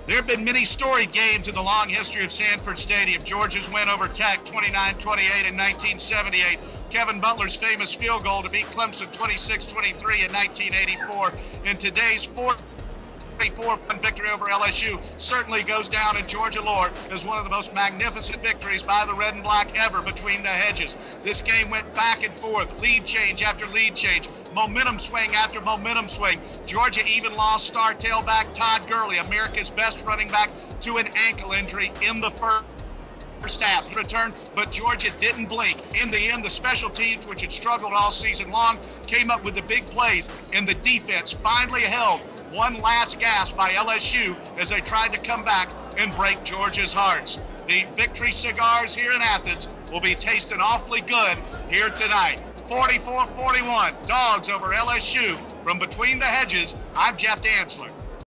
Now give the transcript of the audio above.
There have been many storied games in the long history of Sanford Stadium. Georgia's win over Tech 29-28 in 1978. Kevin Butler's famous field goal to beat Clemson 26-23 in 1984. And today's 44-1 victory over LSU certainly goes down in Georgia lore as one of the most magnificent victories by the Red and Black ever between the hedges. This game went back and forth, lead change after lead change, momentum swing after momentum swing. Georgia even lost star tailback Todd Gurley, America's best running back, to an ankle injury in the first half. He returned, but Georgia didn't blink. In the end, the special teams, which had struggled all season long, came up with the big plays, and the defense finally held one last gasp by LSU as they tried to come back and break Georgia's hearts. The victory cigars here in Athens will be tasting awfully good here tonight. 44-41, Dogs over LSU. From Between the Hedges, I'm Jeff Dantzler.